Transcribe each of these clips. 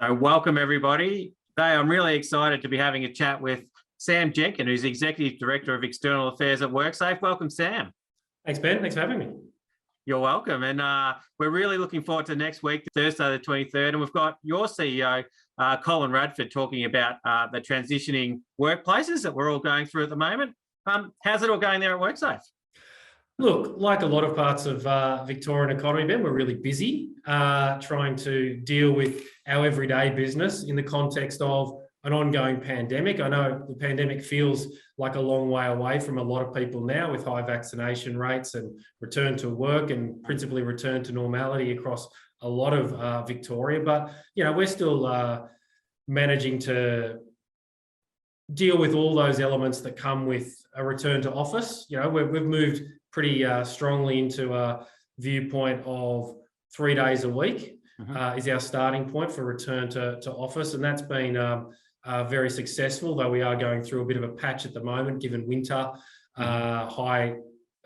Welcome everybody. Today I'm really excited to be having a chat with Sam Jenkin, who's Executive Director of External Affairs at WorkSafe. Welcome, Sam. Thanks, Ben. Thanks for having me. You're welcome. And we're really looking forward to next week, Thursday the 23rd. And we've got your CEO, Colin Radford, talking about the transitioning workplaces that we're all going through at the moment. How's it all going there at WorkSafe? Look, like a lot of parts of Victorian economy, Ben, we're really busy trying to deal with our everyday business in the context of an ongoing pandemic. I know the pandemic feels like a long way away from a lot of people now, with high vaccination rates and return to work and principally return to normality across a lot of Victoria. But, you know, we're still managing to deal with all those elements that come with a return to office. You know, we've moved pretty strongly into a viewpoint of 3 days a week is our starting point for return to office. And that's been very successful, though we are going through a bit of a patch at the moment, given winter, high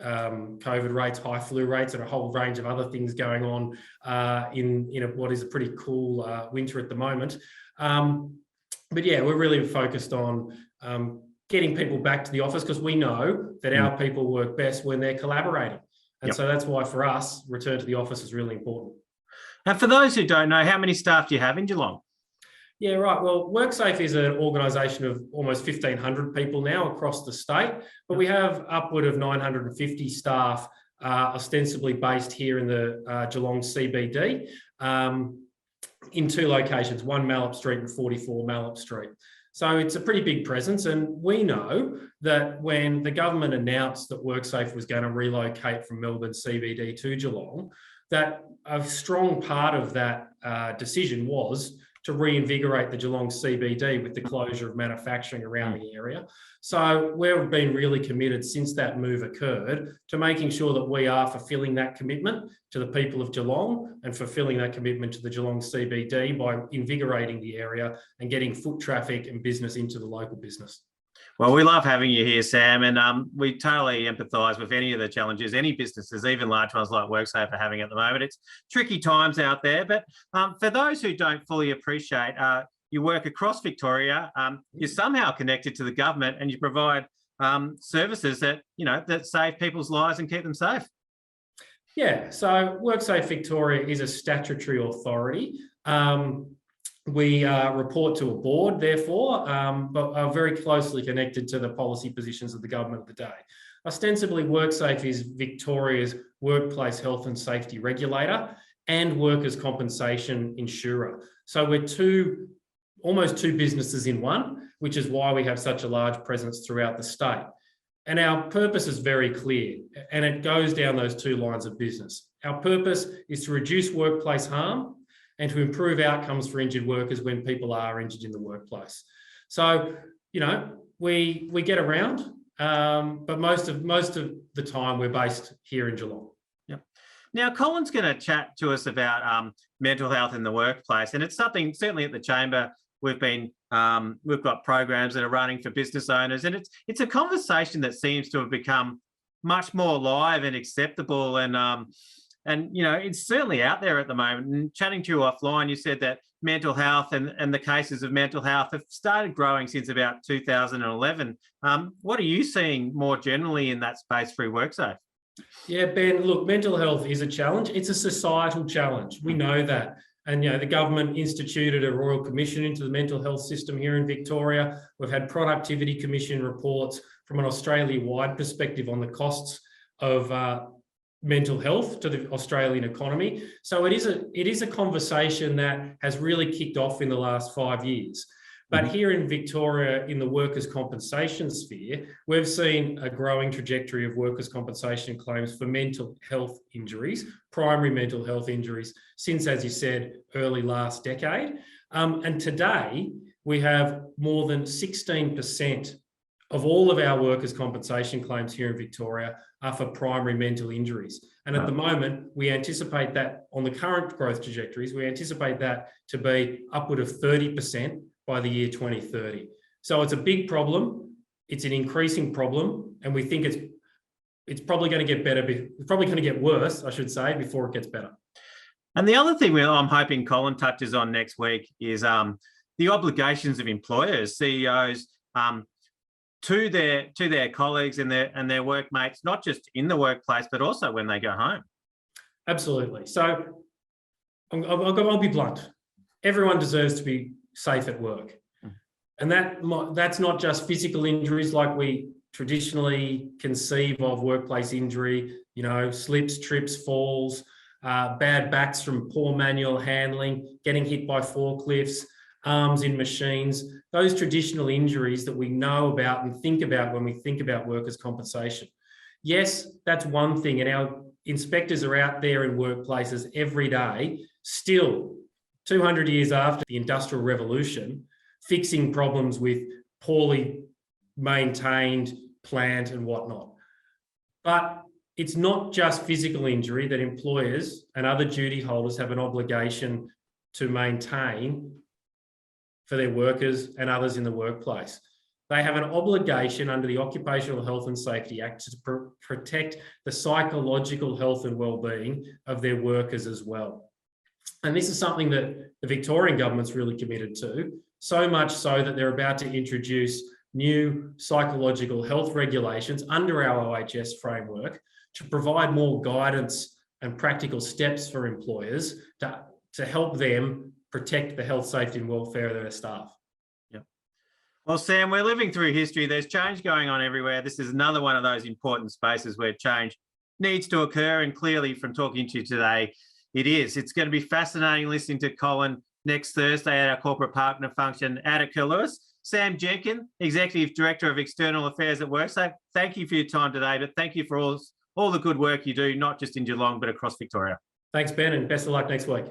COVID rates, high flu rates, and a whole range of other things going on in what is a pretty cool winter at the moment. But yeah, we're really focused on getting people back to the office, because we know that our people work best when they're collaborating. And so that's why for us, return to the office is really important. And for those who don't know, how many staff do you have in Geelong? Yeah, right. Well, WorkSafe is an organisation of almost 1,500 people now across the state, but we have upward of 950 staff ostensibly based here in the Geelong CBD in two locations, 1 Mallop Street and 44 Mallop Street. So it's a pretty big presence, and we know that when the government announced that WorkSafe was going to relocate from Melbourne CBD to Geelong, that a strong part of that decision was to reinvigorate the Geelong CBD with the closure of manufacturing around the area. So we've been really committed since that move occurred to making sure that we are fulfilling that commitment to the people of Geelong and fulfilling that commitment to the Geelong CBD by invigorating the area and getting foot traffic and business into the local business. Well, we love having you here, Sam, and we totally empathise with any of the challenges any businesses, even large ones like WorkSafe, are having at the moment. It's tricky times out there, but for those who don't fully appreciate, you work across Victoria, you're somehow connected to the government, and you provide services that, that save people's lives and keep them safe. Yeah, so WorkSafe Victoria is a statutory authority. We report to a board, therefore, but are very closely connected to the policy positions of the government of the day. Ostensibly, WorkSafe is Victoria's workplace health and safety regulator and workers' compensation insurer. So we're almost two businesses in one, which is why we have such a large presence throughout the state. And our purpose is very clear, and it goes down those two lines of business. Our purpose is to reduce workplace harm and to improve outcomes for injured workers when people are injured in the workplace. So, we get around, but most of the time we're based here in Geelong. Yep. Now, Colin's going to chat to us about mental health in the workplace, and it's something certainly at the Chamber we've got programs that are running for business owners, and it's a conversation that seems to have become much more live and acceptable, and it's certainly out there at the moment. And chatting to you offline, you said that mental health and the cases of mental health have started growing since about 2011. What are you seeing more generally in that space through WorkSafe? Yeah, Ben, look, mental health is a challenge. It's a societal challenge. We know that. And, the government instituted a Royal Commission into the mental health system here in Victoria. We've had Productivity Commission reports from an Australia-wide perspective on the costs of mental health to the Australian economy. So it is a conversation that has really kicked off in the last 5 years. But here in Victoria, in the workers' compensation sphere, we've seen a growing trajectory of workers' compensation claims for mental health injuries, primary mental health injuries, since, as you said, early last decade. And today, we have more than 16% of all of our workers' compensation claims here in Victoria are for primary mental injuries. And at the moment, we anticipate that on the current growth trajectories, we anticipate that to be upward of 30% by the year 2030. So it's a big problem. It's an increasing problem. And we think it's probably going to get better. It's probably going to get worse, I should say, before it gets better. And the other thing I'm hoping Colin touches on next week is the obligations of employers, CEOs, to their colleagues and their workmates, not just in the workplace, but also when they go home. Absolutely. So I'll be blunt. Everyone deserves to be safe at work. And that's not just physical injuries like we traditionally conceive of workplace injury, slips, trips, falls, bad backs from poor manual handling, getting hit by forklifts, arms in machines, those traditional injuries that we know about and think about when we think about workers' compensation. Yes, that's one thing. And our inspectors are out there in workplaces every day, still 200 years after the Industrial Revolution, fixing problems with poorly maintained plant and whatnot. But it's not just physical injury that employers and other duty holders have an obligation to maintain for their workers and others in the workplace. They have an obligation under the Occupational Health and Safety Act to protect the psychological health and well-being of their workers as well. And this is something that the Victorian government's really committed to, so much so that they're about to introduce new psychological health regulations under our OHS framework to provide more guidance and practical steps for employers to help them protect the health, safety and welfare of their staff. Yeah. Well, Sam, we're living through history. There's change going on everywhere. This is another one of those important spaces where change needs to occur. And clearly from talking to you today, it is. It's going to be fascinating listening to Colin next Thursday at our corporate partner function at Attica. Sam Jenkin, Executive Director of External Affairs at WorkSafe, thank you for your time today, but thank you for all the good work you do, not just in Geelong, but across Victoria. Thanks, Ben, and best of luck next week.